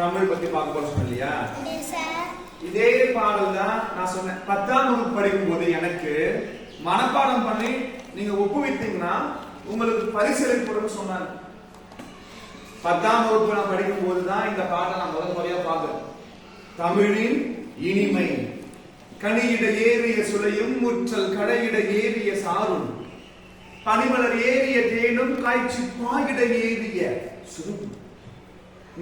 தமிழ் பத்தி பார்க்க போறோம் இல்லையா? இதே பாடல் தான் நான் சொன்னேன். 10ஆம் வகுப்பு படிக்கும் போது எனக்கு மனப்பாடம் பண்ணி நீங்க ஒப்புவித்தீங்கன்னா உங்களுக்கு பரிசு அளிக்கப்படும் சொன்னாங்க. 10ஆம் வகுப்பு நான் படிக்கும் போதுதான் இந்த பாடலை நான் முதல் முறையா பார்க்கிறேன். தமிழின் இனிமை கனியிட ஏறிய சுளையும் முற்றல் கடையிட ஏறிய சாரும் பனிமலர் ஏறிய தேனும் காய்ச்சி பாயிட ஏறிய சுரும்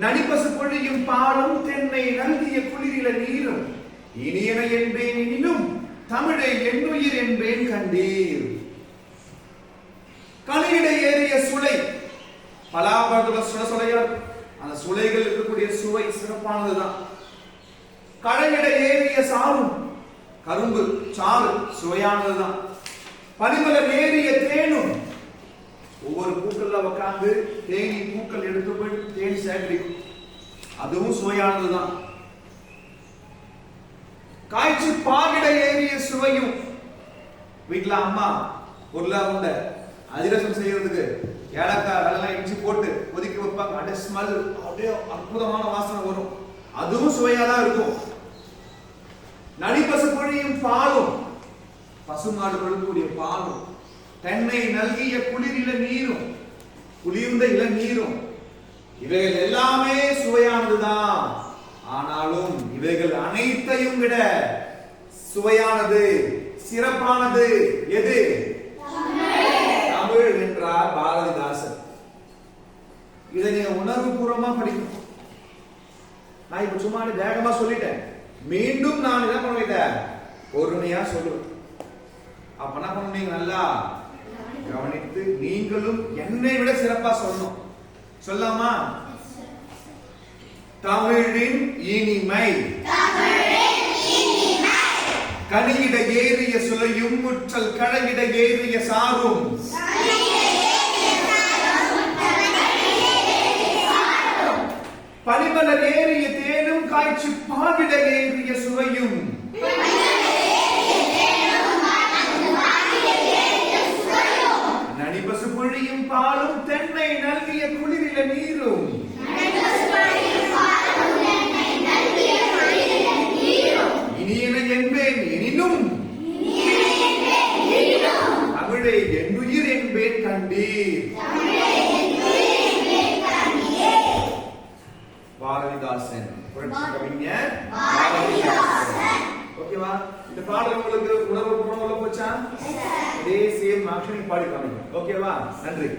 நடிப்பசு பொழியும் பாலும் தென்னை நல்கிய குளிரில நீரும் இனியன என்பேன் எனினும் தமிழை என்னுயிர் என்பேன் கண்டீர். கனியிட ஏறிய சுளை பலாபழத்துல சுளையா அந்த சுளைகள் இருக்கக்கூடிய சுவை சிறப்பானதுதான். கடையிட ஏறிய சாரும் கரும்பு சாறு சுவையானதுதான். பனிமலர் ஏறிய தேனும் ஒவ்வொரு பூக்கள்ல உட்கார்ந்து தேனி பூக்கள் எடுத்து போய் தேன் சேகரிக்கும், அதுவும் சுவையானதுதான். காய்ச்சி பாகிட ஏறிய சுவையும் வீட்டுல அம்மா பொருளா உண்ட அதிரசம் செய்யறதுக்கு ஏலக்காய் வெள்ளம் இஞ்சி போட்டு கொதிக்க வைப்பாங்க. அப்படியே ஸ்மெல் அப்படியே அற்புதமான வாசனை வரும், அதுவும் சுவையாதான் இருக்கும். நடிப்பசு பொழியும் பாலும் பசுமாடு கொடுக்கக்கூடிய பாலும் தென்னை நல்கிய குளிரில நீரும் குளிர்ந்த இள நீரும் இவைகள் எல்லாமே சுவையானதுதான். ஆனாலும் இவைகள் அனைத்தையும் விட சுவையானது சிறப்பானது எது? தமிழ் என்றார் பாரதிதாசன். இதை நீங்க உணர்வு பூர்வமா படிக்கணும். நான் இப்ப சும்மா வேகமா சொல்லிட்டேன், மீண்டும் நான் என்ன பண்ணிட்டேன் பொறுமையா சொல்லுவேன். அப்ப என்ன பண்ணுவீங்க, நல்லா கவனித்து நீங்களும் என்னை விட சிறப்பா சொல்லணும். சொல்லாமா? தமிழின் இனிமை கனியிட ஏறிய சுளையும் முற்றல் கடையிட ஏறிய சாரும் பனிமலர் ஏறிய தேனும் காய்ச்சி பாவிட ஏறிய சுவையும் நனிபசு பொழியும் பாலும் தென்னை நல்கிய குளிரில நீரும் இனியன என்பேன் எனினும் தமிழை என்னுயிர் என்பேன் கண்டீர். பாரதிதாசன், புரட்சி கவிஞர் பாரதிதாசன். ஓகேவா? இந்த பாடல் உங்களுக்கு உணர்வு போச்சா? இதே சேம் ஆக்ஷன் பாடி காமிங்க. ஓகேவா? நன்றி.